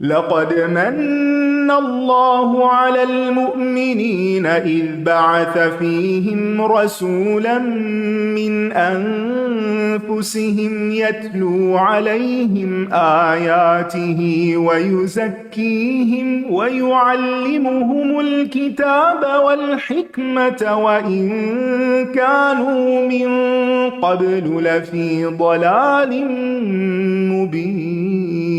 لقد من الله على المؤمنين إذ بعث فيهم رسولا من أنفسهم يتلو عليهم آياته ويزكيهم ويعلمهم الكتاب والحكمة وإن كانوا من قبل لفي ضلال مبين।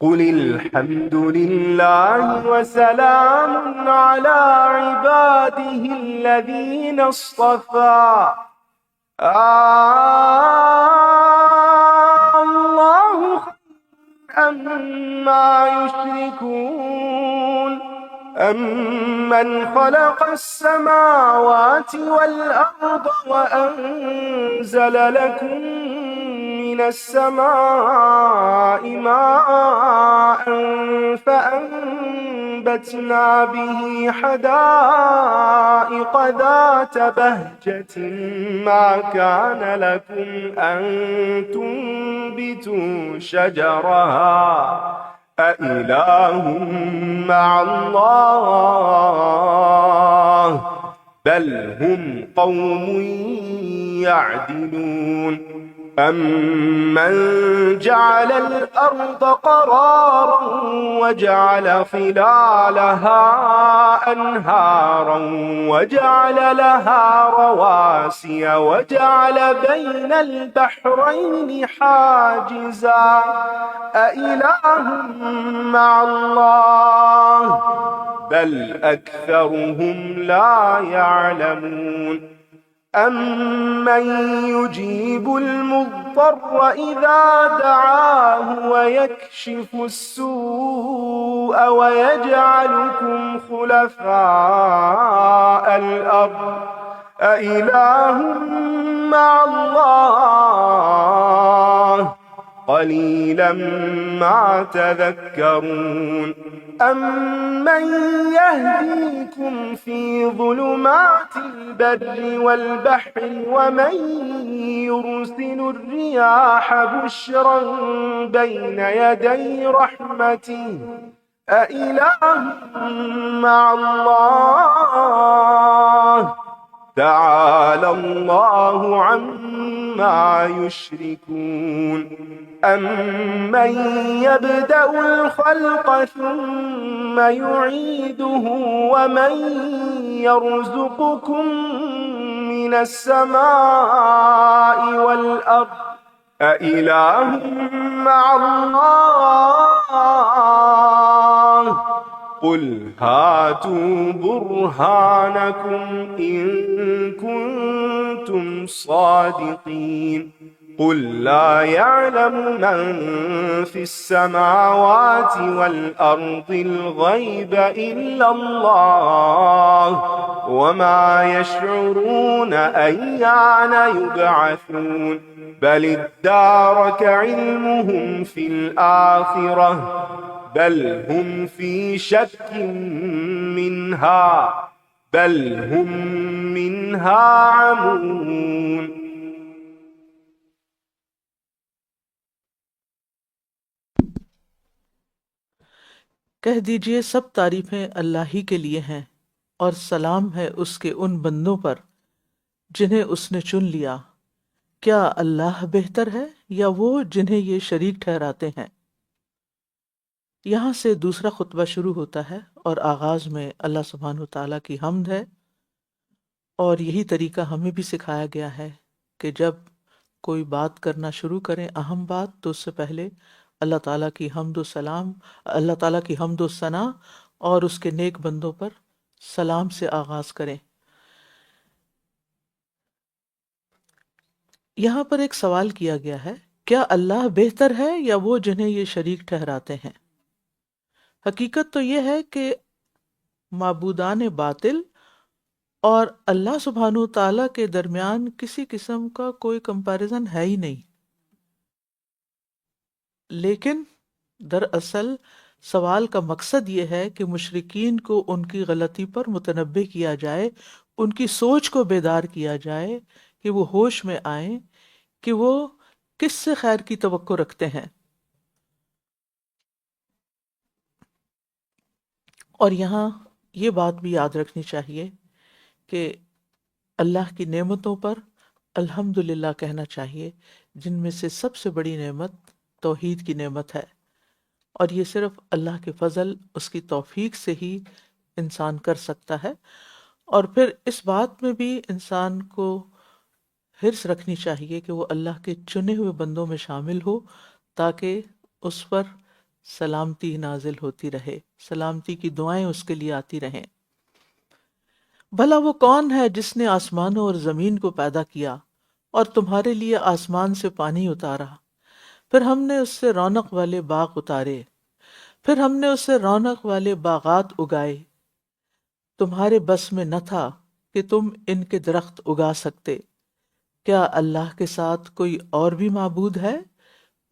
قل الحمد لله وسلام على عباده الذين اصطفى الله خير أما يشركون أمن خلق السماوات والأرض وأنزل لكم من السماء ماء فأنبتنا به حدائق ذات بهجة ما كان لكم أن تنبتوا شجرها أإله مع الله بل هم قوم يعدلون أمن جعل الأرض قرارا وجعل خلالها أنهارا وجعل لها رواسي وجعل بين البحرين حاجزا أإله مع الله بل أكثرهم لا يعلمون أمن يجيب المضطر إذا دعاه ويكشف السوء ويجعلكم خلفاء الأرض أإله مع الله قليلا ما تذكرون أمن يهديكم في ظلمات البر والبحر ومن يرسل الرياح بشرا بين يدي رحمته أإله مع الله تعالى الله عما يشركون أمن يبدأ الخلق ثم يعيده ومن يرزقكم من السماء والأرض أإله مع الله قل هاتوا برهانكم إن كنتم صادقين قل لا يعلم من في السماوات والأرض الغيب إلا الله وما يشعرون أيان يبعثون بل ادارك علمهم في الآخرة بل هم في شك منها عمون. کہہ دیجئے سب تعریفیں اللہ ہی کے لیے ہیں، اور سلام ہے اس کے ان بندوں پر جنہیں اس نے چن لیا۔ کیا اللہ بہتر ہے یا وہ جنہیں یہ شریک ٹھہراتے ہیں؟ یہاں سے دوسرا خطبہ شروع ہوتا ہے، اور آغاز میں اللہ سبحانہ وتعالیٰ کی حمد ہے، اور یہی طریقہ ہمیں بھی سکھایا گیا ہے کہ جب کوئی بات کرنا شروع کریں، اہم بات، تو اس سے پہلے اللہ تعالیٰ کی حمد و سلام، اللہ تعالیٰ کی حمد و ثنا اور اس کے نیک بندوں پر سلام سے آغاز کریں۔ یہاں پر ایک سوال کیا گیا ہے، کیا اللہ بہتر ہے یا وہ جنہیں یہ شریک ٹھہراتے ہیں؟ حقیقت تو یہ ہے کہ معبودان باطل اور اللہ سبحانہ تعالیٰ کے درمیان کسی قسم کا کوئی کمپیریزن ہے ہی نہیں، لیکن دراصل سوال کا مقصد یہ ہے کہ مشرکین کو ان کی غلطی پر متنبہ کیا جائے، ان کی سوچ کو بیدار کیا جائے کہ وہ ہوش میں آئیں کہ وہ کس سے خیر کی توقع رکھتے ہیں۔ اور یہاں یہ بات بھی یاد رکھنی چاہیے کہ اللہ کی نعمتوں پر الحمدللہ کہنا چاہیے، جن میں سے سب سے بڑی نعمت توحید کی نعمت ہے، اور یہ صرف اللہ کے فضل، اس کی توفیق سے ہی انسان کر سکتا ہے۔ اور پھر اس بات میں بھی انسان کو حرص رکھنی چاہیے کہ وہ اللہ کے چنے ہوئے بندوں میں شامل ہو، تاکہ اس پر سلامتی نازل ہوتی رہے، سلامتی کی دعائیں اس کے لیے آتی رہیں۔ بھلا وہ کون ہے جس نے آسمانوں اور زمین کو پیدا کیا اور تمہارے لیے آسمان سے پانی اتارا، پھر ہم نے اس سے رونق والے باغ اتارے، پھر ہم نے اس سے رونق والے باغات اگائے، تمہارے بس میں نہ تھا کہ تم ان کے درخت اگا سکتے۔ کیا اللہ کے ساتھ کوئی اور بھی معبود ہے؟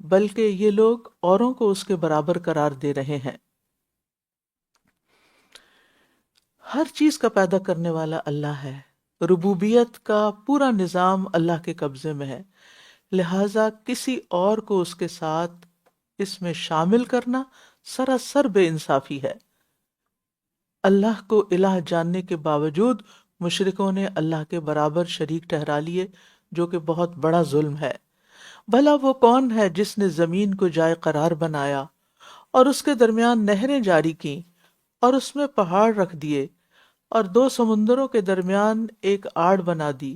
بلکہ یہ لوگ اوروں کو اس کے برابر قرار دے رہے ہیں۔ ہر چیز کا پیدا کرنے والا اللہ ہے، ربوبیت کا پورا نظام اللہ کے قبضے میں ہے، لہٰذا کسی اور کو اس کے ساتھ اس میں شامل کرنا سراسر بے انصافی ہے۔ اللہ کو الہ جاننے کے باوجود مشرکوں نے اللہ کے برابر شریک ٹھہرا لیے، جو کہ بہت بڑا ظلم ہے۔ بھلا وہ کون ہے جس نے زمین کو جائے قرار بنایا اور اس کے درمیان نہریں جاری کیں اور اس میں پہاڑ رکھ دیے اور دو سمندروں کے درمیان ایک آڑ بنا دی؟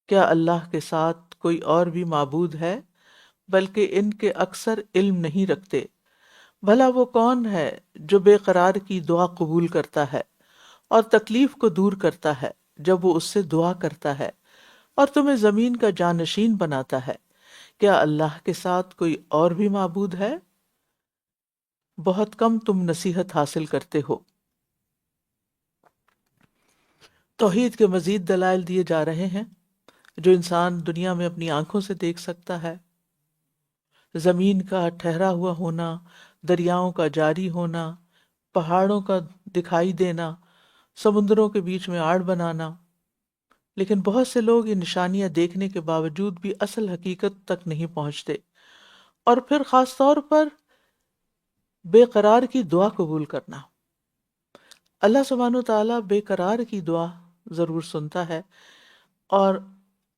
کیا اللہ کے ساتھ کوئی اور بھی معبود ہے؟ بلکہ ان کے اکثر علم نہیں رکھتے۔ بھلا وہ کون ہے جو بے قرار کی دعا قبول کرتا ہے اور تکلیف کو دور کرتا ہے جب وہ اس سے دعا کرتا ہے، اور تمہیں زمین کا جانشین بناتا ہے؟ کیا اللہ کے ساتھ کوئی اور بھی معبود ہے؟ بہت کم تم نصیحت حاصل کرتے ہو۔ توحید کے مزید دلائل دیے جا رہے ہیں جو انسان دنیا میں اپنی آنکھوں سے دیکھ سکتا ہے۔ زمین کا ٹھہرا ہوا ہونا، دریاؤں کا جاری ہونا، پہاڑوں کا دکھائی دینا، سمندروں کے بیچ میں آڑ بنانا۔ لیکن بہت سے لوگ یہ نشانیاں دیکھنے کے باوجود بھی اصل حقیقت تک نہیں پہنچتے، اور پھر خاص طور پر بے قرار کی دعا قبول کرنا۔ اللہ سبحانہ وتعالیٰ بے قرار کی دعا ضرور سنتا ہے، اور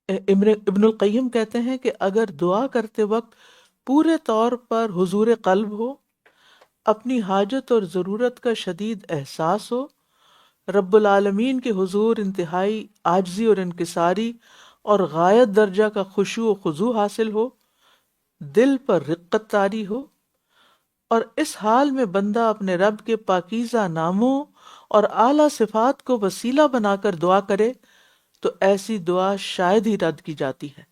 ابن القیم کہتے ہیں کہ اگر دعا کرتے وقت پورے طور پر حضور قلب ہو، اپنی حاجت اور ضرورت کا شدید احساس ہو، رب العالمین کے حضور انتہائی عاجزی اور انکساری اور غایت درجہ کا خشوع و خضوع حاصل ہو، دل پر رقت طاری ہو، اور اس حال میں بندہ اپنے رب کے پاکیزہ ناموں اور اعلیٰ صفات کو وسیلہ بنا کر دعا کرے، تو ایسی دعا شاید ہی رد کی جاتی ہے۔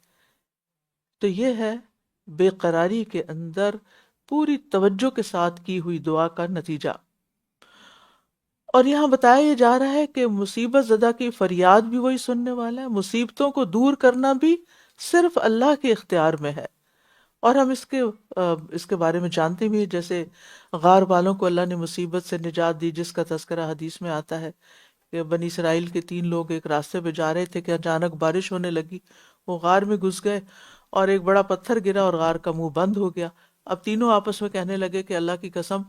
تو یہ ہے بے قراری کے اندر پوری توجہ کے ساتھ کی ہوئی دعا کا نتیجہ۔ اور یہاں بتایا یہ جا رہا ہے کہ مصیبت زدہ کی فریاد بھی وہی سننے والا ہے، مصیبتوں کو دور کرنا بھی صرف اللہ کے اختیار میں ہے۔ اور ہم اس کے بارے میں جانتے بھی ہیں، جیسے غار والوں کو اللہ نے مصیبت سے نجات دی، جس کا تذکرہ حدیث میں آتا ہے کہ بنی اسرائیل کے 3 لوگ ایک راستے پہ جا رہے تھے کہ اچانک بارش ہونے لگی، وہ غار میں گھس گئے اور ایک بڑا پتھر گرا اور غار کا منہ بند ہو گیا۔ اب تینوں آپس میں کہنے لگے کہ اللہ کی قسم،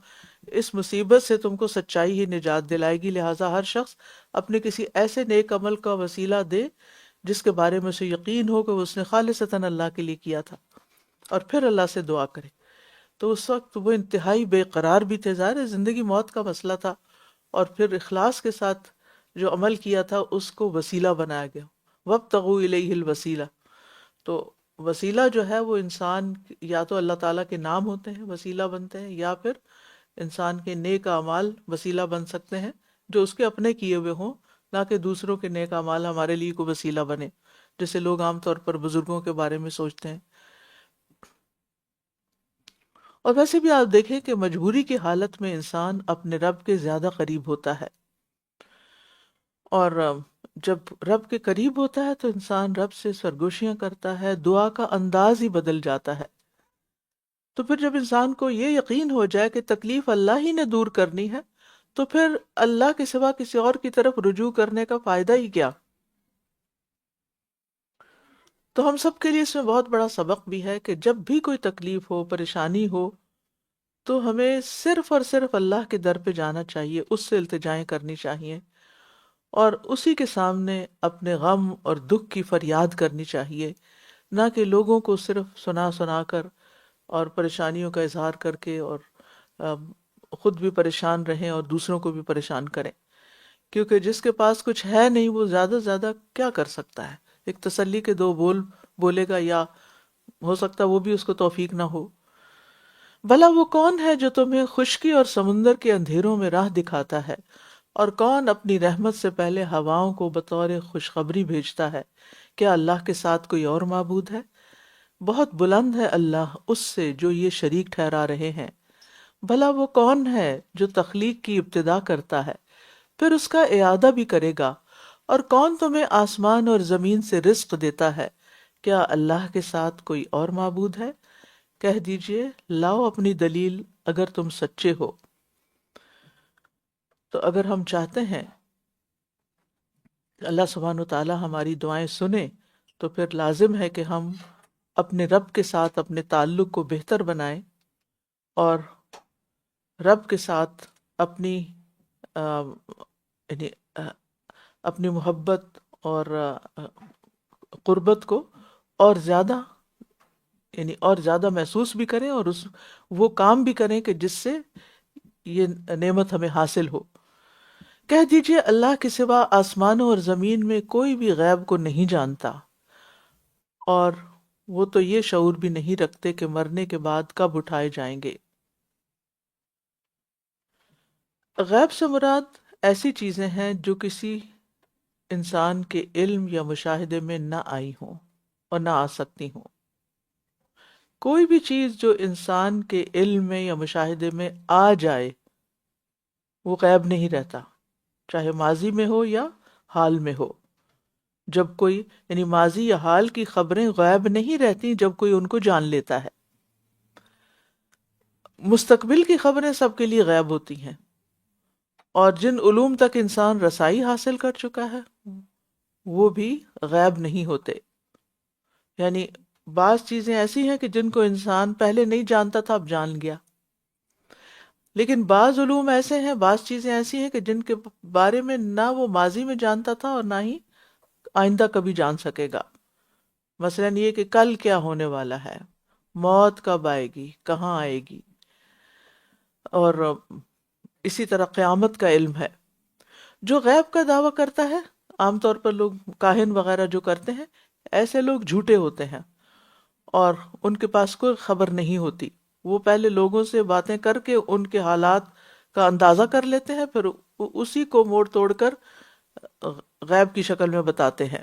اس مصیبت سے تم کو سچائی ہی نجات دلائے گی، لہٰذا ہر شخص اپنے کسی ایسے نیک عمل کا وسیلہ دے جس کے بارے میں اسے یقین ہو کہ اس نے خالصتاً اللہ کے لیے کیا تھا، اور پھر اللہ سے دعا کرے۔ تو اس وقت وہ انتہائی بے قرار بھی تھے، ظاہر ہے زندگی موت کا مسئلہ تھا، اور پھر اخلاص کے ساتھ جو عمل کیا تھا اس کو وسیلہ بنایا گیا، وابتغوا الیہ الوسیلہ۔ تو وسیلہ جو ہے وہ انسان یا تو اللہ تعالیٰ کے نام ہوتے ہیں وسیلہ بنتے ہیں، یا پھر انسان کے نیک اعمال وسیلہ بن سکتے ہیں جو اس کے اپنے کیے ہوئے ہوں، نہ کہ دوسروں کے نیک اعمال ہمارے لیے کوئی وسیلہ بنے، جیسے لوگ عام طور پر بزرگوں کے بارے میں سوچتے ہیں۔ اور ویسے بھی آپ دیکھیں کہ مجبوری کی حالت میں انسان اپنے رب کے زیادہ قریب ہوتا ہے، اور جب رب کے قریب ہوتا ہے تو انسان رب سے سرگوشیاں کرتا ہے، دعا کا انداز ہی بدل جاتا ہے۔ تو پھر جب انسان کو یہ یقین ہو جائے کہ تکلیف اللہ ہی نے دور کرنی ہے، تو پھر اللہ کے سوا کسی اور کی طرف رجوع کرنے کا فائدہ ہی کیا؟ تو ہم سب کے لیے اس میں بہت بڑا سبق بھی ہے کہ جب بھی کوئی تکلیف ہو، پریشانی ہو، تو ہمیں صرف اور صرف اللہ کے در پہ جانا چاہیے، اس سے التجائیں کرنی چاہیے، اور اسی کے سامنے اپنے غم اور دکھ کی فریاد کرنی چاہیے، نہ کہ لوگوں کو صرف سنا سنا کر اور پریشانیوں کا اظہار کر کے اور خود بھی پریشان رہیں اور دوسروں کو بھی پریشان کریں، کیونکہ جس کے پاس کچھ ہے نہیں وہ زیادہ سے زیادہ کیا کر سکتا ہے؟ ایک تسلی کے 2 بول بولے گا، یا ہو سکتا ہے وہ بھی اس کو توفیق نہ ہو۔ بھلا وہ کون ہے جو تمہیں خشکی اور سمندر کے اندھیروں میں راہ دکھاتا ہے، اور کون اپنی رحمت سے پہلے ہواؤں کو بطور خوشخبری بھیجتا ہے؟ کیا اللہ کے ساتھ کوئی اور معبود ہے؟ بہت بلند ہے اللہ اس سے جو یہ شریک ٹھہرا رہے ہیں۔ بھلا وہ کون ہے جو تخلیق کی ابتدا کرتا ہے، پھر اس کا اعادہ بھی کرے گا؟ اور کون تمہیں آسمان اور زمین سے رزق دیتا ہے؟ کیا اللہ کے ساتھ کوئی اور معبود ہے؟ کہہ دیجئے لاؤ اپنی دلیل اگر تم سچے ہو۔ تو اگر ہم چاہتے ہیں کہ اللہ سبحانہ و تعالی ہماری دعائیں سنیں، تو پھر لازم ہے کہ ہم اپنے رب کے ساتھ اپنے تعلق کو بہتر بنائیں، اور رب کے ساتھ اپنی آ، یعنی اپنی محبت اور قربت کو اور زیادہ یعنی اور زیادہ محسوس بھی کریں، اور وہ کام بھی کریں کہ جس سے یہ نعمت ہمیں حاصل ہو۔ کہہ دیجئے اللہ کے سوا آسمانوں اور زمین میں کوئی بھی غیب کو نہیں جانتا، اور وہ تو یہ شعور بھی نہیں رکھتے کہ مرنے کے بعد کب اٹھائے جائیں گے۔ غیب سے مراد ایسی چیزیں ہیں جو کسی انسان کے علم یا مشاہدے میں نہ آئی ہوں اور نہ آ سکتی ہوں۔ کوئی بھی چیز جو انسان کے علم میں یا مشاہدے میں آ جائے وہ غیب نہیں رہتا، چاہے ماضی میں ہو یا حال میں ہو۔ جب کوئی یعنی ماضی یا حال کی خبریں غیب نہیں رہتی جب کوئی ان کو جان لیتا ہے۔ مستقبل کی خبریں سب کے لیے غیب ہوتی ہیں، اور جن علوم تک انسان رسائی حاصل کر چکا ہے وہ بھی غیب نہیں ہوتے۔ یعنی بعض چیزیں ایسی ہیں کہ جن کو انسان پہلے نہیں جانتا تھا اب جان گیا، لیکن بعض علوم ایسے ہیں، بعض چیزیں ایسی ہیں کہ جن کے بارے میں نہ وہ ماضی میں جانتا تھا اور نہ ہی آئندہ کبھی جان سکے گا۔ مثلاً یہ کہ کل کیا ہونے والا ہے، موت کب آئے گی، کہاں آئے گی، اور اسی طرح قیامت کا علم ہے۔ جو غیب کا دعویٰ کرتا ہے، عام طور پر لوگ کاہن وغیرہ جو کرتے ہیں، ایسے لوگ جھوٹے ہوتے ہیں اور ان کے پاس کوئی خبر نہیں ہوتی۔ وہ پہلے لوگوں سے باتیں کر کے ان کے حالات کا اندازہ کر لیتے ہیں، پھر اسی کو موڑ توڑ کر غیب کی شکل میں بتاتے ہیں۔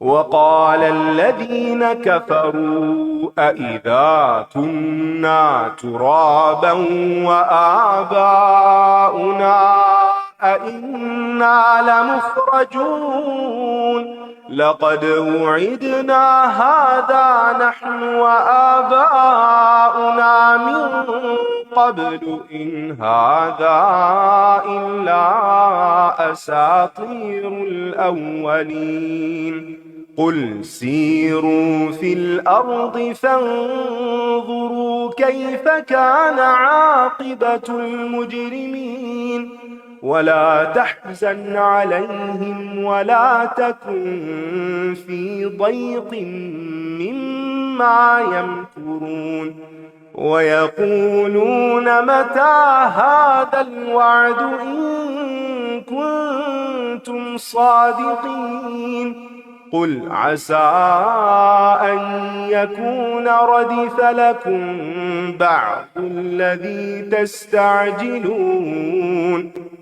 وقال الذين كفروا أإذا كنا ترابا وآباؤنا أإنا لمخرجون لقد وعدنا هذا نحن وآباؤنا من قبل إن هذا إلا أساطير الأولين قل سيروا في الأرض فانظروا كيف كان عاقبة المجرمين ولا تحزن عليهم ولا تكن في ضيق مما يمكرون ويقولون متى هذا الوعد إن كنتم صادقين قل عسى أن يكون ردف لكم بعض الذي تستعجلون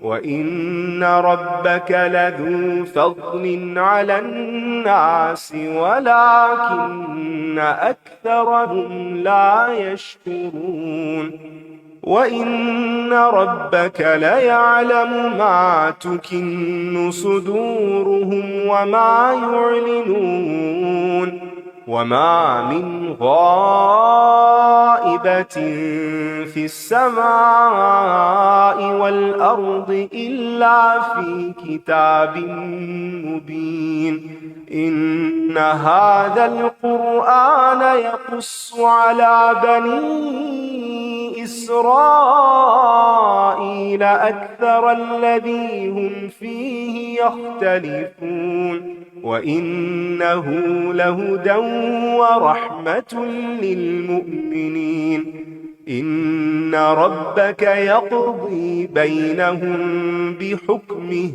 وإن ربك لذو فضل على الناس ولكن أكثرهم لا يشكرون وإن ربك ليعلم ما تكن صدورهم وما يعلنون وما من غائبة في السماء والأرض إلا في كتاب مبين إن هذا القرآن يقص على بني إسرائيل أكثر الذي هم فيه يختلفون وإنه لهدى ورحمة للمؤمنين إن ربك يقضي بينهم بحكمه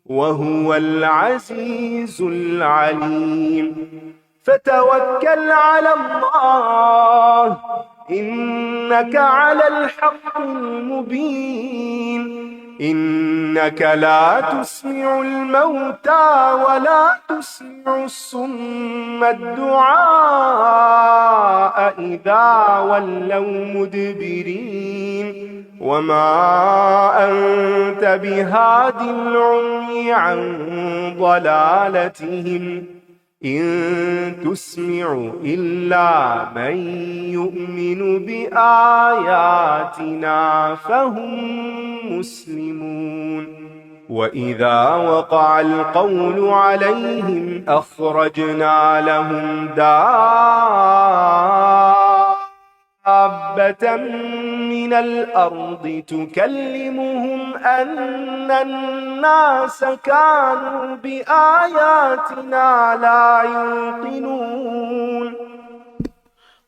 وهو العزيز العليم فتوكل على الله إنك على الحق المبين إنك لا تسمع الموتى ولا تسمع الصم الدعاء إذا ولوا مدبرين وما أنت بهاد العمي عن ضلالتهم إن تسمع إلا من يؤمن بآياتنا فهم مسلمون وإذا وقع القول عليهم أخرجنا لهم دابة من الأرض تكلمهم أن الناس كانوا بآياتنا لا يوقنون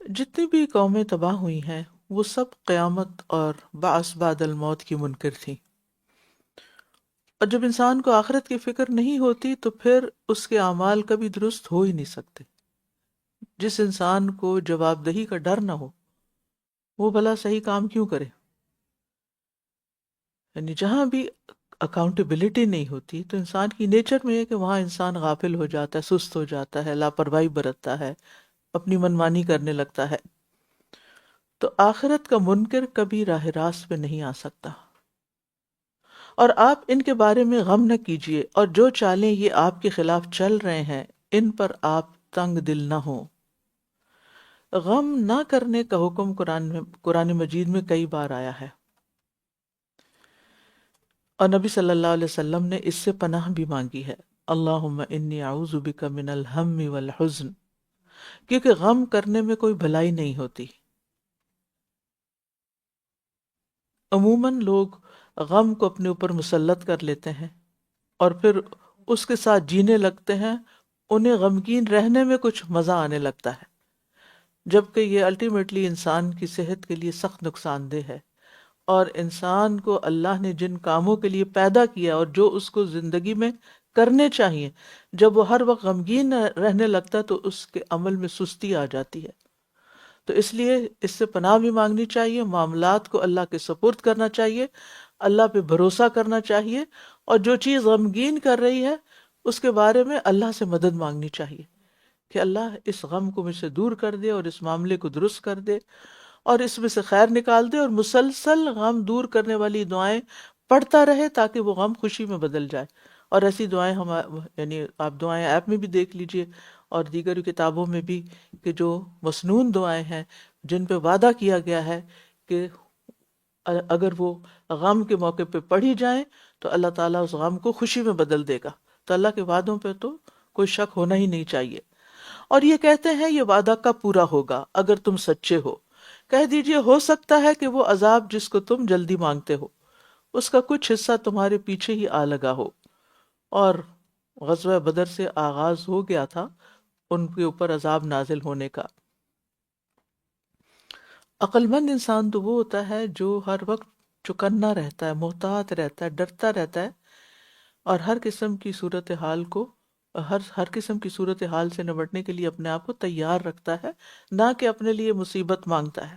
جتنی بھی قومیں تباہ ہوئی ہیں وہ سب قیامت اور بعث بعد الموت کی منکر تھیں، اور جب انسان کو آخرت کی فکر نہیں ہوتی تو پھر اس کے اعمال کبھی درست ہو ہی نہیں سکتے۔ جس انسان کو جواب دہی کا ڈر نہ ہو وہ بھلا صحیح کام کیوں کرے؟ یعنی جہاں بھی اکاؤنٹیبلٹی نہیں ہوتی تو انسان کی نیچر میں ہے کہ وہاں انسان غافل ہو جاتا ہے، سست ہو جاتا ہے، لاپرواہی برتتا ہے، اپنی منمانی کرنے لگتا ہے۔ تو آخرت کا منکر کبھی راہ راست پہ نہیں آ سکتا، اور آپ ان کے بارے میں غم نہ کیجیے، اور جو چالیں یہ آپ کے خلاف چل رہے ہیں ان پر آپ تنگ دل نہ ہوں۔ غم نہ کرنے کا حکم قرآن مجید میں کئی بار آیا ہے، اور نبی صلی اللہ علیہ وسلم نے اس سے پناہ بھی مانگی ہے، اللہم انی اعوذ بک من الہم والحزن، کیونکہ غم کرنے میں کوئی بھلائی نہیں ہوتی۔ عموماً لوگ غم کو اپنے اوپر مسلط کر لیتے ہیں اور پھر اس کے ساتھ جینے لگتے ہیں، انہیں غمگین رہنے میں کچھ مزہ آنے لگتا ہے، جبکہ یہ الٹیمیٹلی انسان کی صحت کے لیے سخت نقصان دہ ہے۔ اور انسان کو اللہ نے جن کاموں کے لیے پیدا کیا اور جو اس کو زندگی میں کرنے چاہیے، جب وہ ہر وقت غمگین رہنے لگتا ہے تو اس کے عمل میں سستی آ جاتی ہے۔ تو اس لیے اس سے پناہ بھی مانگنی چاہیے، معاملات کو اللہ کے سپرد کرنا چاہیے، اللہ پہ بھروسہ کرنا چاہیے، اور جو چیز غمگین کر رہی ہے اس کے بارے میں اللہ سے مدد مانگنی چاہیے کہ اللہ اس غم کو مجھ سے دور کر دے اور اس معاملے کو درست کر دے اور اس میں سے خیر نکال دے، اور مسلسل غم دور کرنے والی دعائیں پڑھتا رہے تاکہ وہ غم خوشی میں بدل جائے۔ اور ایسی دعائیں ہم یعنی آپ دعائیں ایپ میں بھی دیکھ لیجئے اور دیگر کتابوں میں بھی، کہ جو مسنون دعائیں ہیں جن پہ وعدہ کیا گیا ہے کہ اگر وہ غم کے موقع پہ پڑھی جائیں تو اللہ تعالیٰ اس غم کو خوشی میں بدل دے گا۔ تو اللہ کے وعدوں پہ تو کوئی شک ہونا ہی نہیں چاہیے۔ اور یہ کہتے ہیں یہ وعدہ کب پورا ہوگا اگر تم سچے ہو؟ کہہ دیجئے ہو سکتا ہے کہ وہ عذاب جس کو تم جلدی مانگتے ہو اس کا کچھ حصہ تمہارے پیچھے ہی آ لگا ہو۔ اور غزوہ بدر سے آغاز ہو گیا تھا ان کے اوپر عذاب نازل ہونے کا۔ عقل مند انسان تو وہ ہوتا ہے جو ہر وقت چوکنا رہتا ہے، محتاط رہتا ہے، ڈرتا رہتا ہے، اور ہر قسم کی صورتحال کو ہر قسم کی صورتحال سے نمٹنے کے لیے اپنے آپ کو تیار رکھتا ہے، نہ کہ اپنے لیے مصیبت مانگتا ہے۔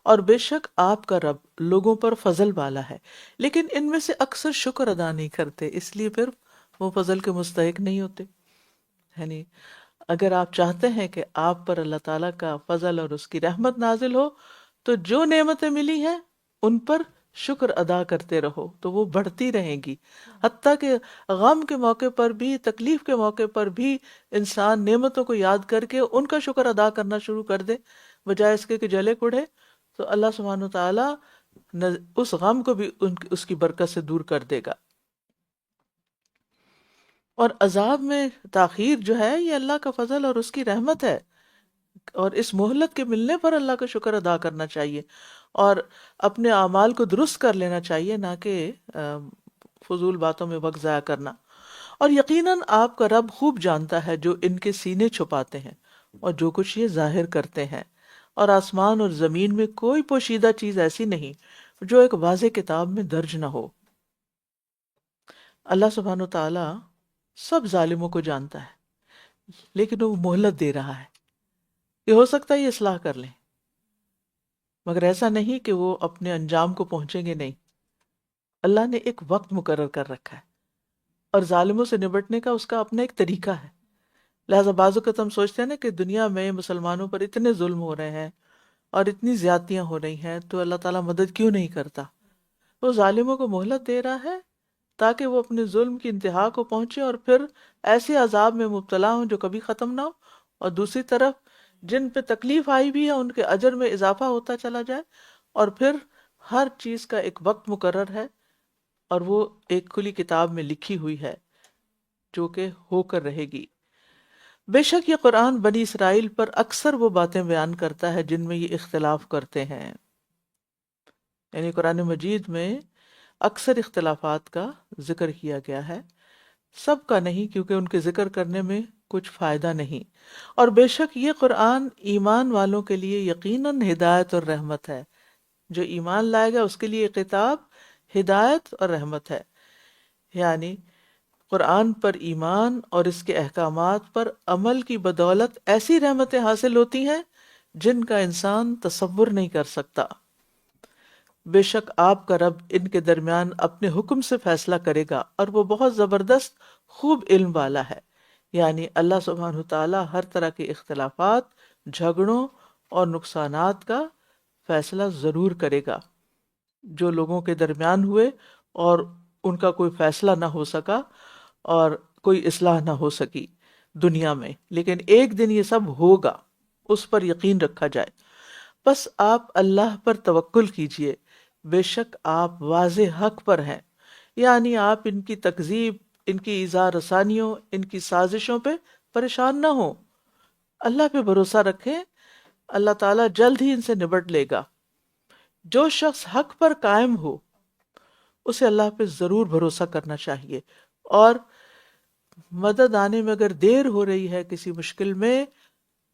اور بے شک آپ کا رب لوگوں پر فضل والا ہے، لیکن ان میں سے اکثر شکر ادا نہیں کرتے، اس لیے پھر وہ فضل کے مستحق نہیں ہوتے۔ یعنی اگر آپ چاہتے ہیں کہ آپ پر اللہ تعالیٰ کا فضل اور اس کی رحمت نازل ہو تو جو نعمتیں ملی ہیں ان پر شکر ادا کرتے رہو تو وہ بڑھتی رہیں گی، حتیٰ کہ غم کے موقع پر بھی، تکلیف کے موقع پر بھی انسان نعمتوں کو یاد کر کے ان کا شکر ادا کرنا شروع کر دے بجائے اس کے کہ جلے کڑے، تو اللہ سبحانہ و تعالیٰ اس غم کو بھی اس کی برکت سے دور کر دے گا۔ اور عذاب میں تاخیر جو ہے یہ اللہ کا فضل اور اس کی رحمت ہے، اور اس مہلت کے ملنے پر اللہ کا شکر ادا کرنا چاہیے اور اپنے اعمال کو درست کر لینا چاہیے، نہ کہ فضول باتوں میں وقت ضائع کرنا۔ اور یقیناً آپ کا رب خوب جانتا ہے جو ان کے سینے چھپاتے ہیں اور جو کچھ یہ ظاہر کرتے ہیں، اور آسمان اور زمین میں کوئی پوشیدہ چیز ایسی نہیں جو ایک واضح کتاب میں درج نہ ہو۔ اللہ سبحانہ و تعالیٰ سب ظالموں کو جانتا ہے، لیکن وہ مہلت دے رہا ہے، یہ ہو سکتا ہے یہ اصلاح کر لیں، مگر ایسا نہیں کہ وہ اپنے انجام کو پہنچیں گے، نہیں، اللہ نے ایک وقت مقرر کر رکھا ہے، اور ظالموں سے نبٹنے کا اس کا اپنا ایک طریقہ ہے۔ لہٰذا بعض اوقات ہم سوچتے ہیں نا کہ دنیا میں مسلمانوں پر اتنے ظلم ہو رہے ہیں اور اتنی زیادتیاں ہو رہی ہیں تو اللہ تعالیٰ مدد کیوں نہیں کرتا؟ وہ ظالموں کو مہلت دے رہا ہے تاکہ وہ اپنے ظلم کی انتہا کو پہنچے اور پھر ایسے عذاب میں مبتلا ہوں جو کبھی ختم نہ ہو، اور دوسری طرف جن پہ تکلیف آئی بھی ہے ان کے اجر میں اضافہ ہوتا چلا جائے، اور پھر ہر چیز کا ایک وقت مقرر ہے اور وہ ایک کھلی کتاب میں لکھی ہوئی ہے جو کہ ہو کر رہے گی۔ بے شک یہ قرآن بنی اسرائیل پر اکثر وہ باتیں بیان کرتا ہے جن میں یہ اختلاف کرتے ہیں، یعنی قرآن مجید میں اکثر اختلافات کا ذکر کیا گیا ہے، سب کا نہیں، کیونکہ ان کے ذکر کرنے میں کچھ فائدہ نہیں۔ اور بے شک یہ قرآن ایمان والوں کے لیے یقیناً ہدایت اور رحمت ہے۔ جو ایمان لائے گا اس کے لیے یہ کتاب ہدایت اور رحمت ہے، یعنی قرآن پر ایمان اور اس کے احکامات پر عمل کی بدولت ایسی رحمتیں حاصل ہوتی ہیں جن کا انسان تصور نہیں کر سکتا۔ بے شک آپ کا رب ان کے درمیان اپنے حکم سے فیصلہ کرے گا، اور وہ بہت زبردست خوب علم والا ہے۔ یعنی اللہ سبحانہ تعالیٰ ہر طرح کے اختلافات، جھگڑوں اور نقصانات کا فیصلہ ضرور کرے گا جو لوگوں کے درمیان ہوئے اور ان کا کوئی فیصلہ نہ ہو سکا اور کوئی اصلاح نہ ہو سکی دنیا میں، لیکن ایک دن یہ سب ہوگا، اس پر یقین رکھا جائے۔ بس آپ اللہ پر توکل کیجئے، بے شک آپ واضح حق پر ہیں۔ یعنی آپ ان کی تکذیب، ان کی ایذا رسانیوں، ان کی سازشوں پہ پریشان نہ ہوں، اللہ پہ بھروسہ رکھیں، اللہ تعالیٰ جلد ہی ان سے نبٹ لے گا۔ جو شخص حق پر قائم ہو اسے اللہ پہ ضرور بھروسہ کرنا چاہیے، اور مدد آنے میں اگر دیر ہو رہی ہے کسی مشکل میں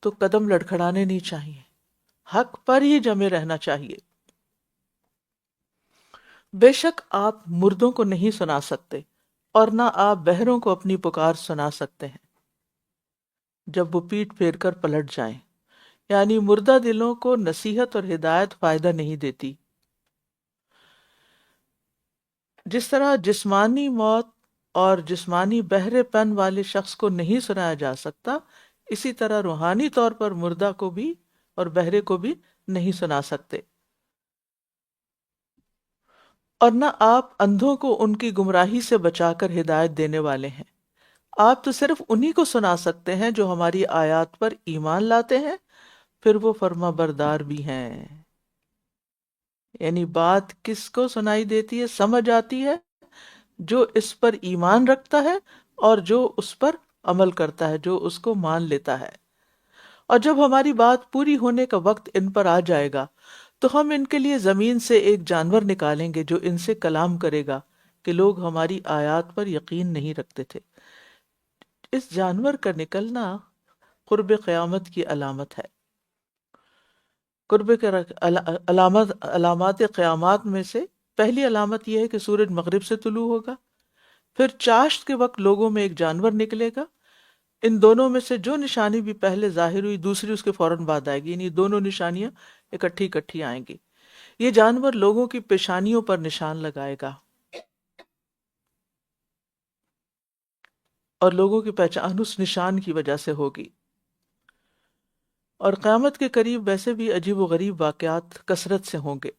تو قدم لڑکھڑانے نہیں چاہیے، حق پر ہی جمے رہنا چاہیے۔ بے شک آپ مردوں کو نہیں سنا سکتے اور نہ آپ بہروں کو اپنی پکار سنا سکتے ہیں جب وہ پیٹ پھیر کر پلٹ جائیں۔ یعنی مردہ دلوں کو نصیحت اور ہدایت فائدہ نہیں دیتی۔ جس طرح جسمانی موت اور جسمانی بہرے پن والے شخص کو نہیں سنایا جا سکتا، اسی طرح روحانی طور پر مردہ کو بھی اور بہرے کو بھی نہیں سنا سکتے۔ اور نہ آپ اندھوں کو ان کی گمراہی سے بچا کر ہدایت دینے والے ہیں، آپ تو صرف انہی کو سنا سکتے ہیں جو ہماری آیات پر ایمان لاتے ہیں، پھر وہ فرما بردار بھی ہیں۔ یعنی بات کس کو سنائی دیتی ہے، سمجھ آتی ہے؟ جو اس پر ایمان رکھتا ہے اور جو اس پر عمل کرتا ہے، جو اس کو مان لیتا ہے۔ اور جب ہماری بات پوری ہونے کا وقت ان پر آ جائے گا تو ہم ان کے لیے زمین سے ایک جانور نکالیں گے جو ان سے کلام کرے گا کہ لوگ ہماری آیات پر یقین نہیں رکھتے تھے۔ اس جانور کا نکلنا قرب قیامت کی علامت ہے۔ قرب کے علامات قیامات میں سے پہلی علامت یہ ہے کہ سورج مغرب سے طلوع ہوگا، پھر چاشت کے وقت لوگوں میں ایک جانور نکلے گا۔ ان دونوں میں سے جو نشانی بھی پہلے ظاہر ہوئی دوسری اس کے فوراً بعد آئے گی، یعنی دونوں نشانیاں اکٹھی آئیں گی۔ یہ جانور لوگوں کی پیشانیوں پر نشان لگائے گا اور لوگوں کی پہچان اس نشان کی وجہ سے ہوگی۔ اور قیامت کے قریب ویسے بھی عجیب و غریب واقعات کثرت سے ہوں گے۔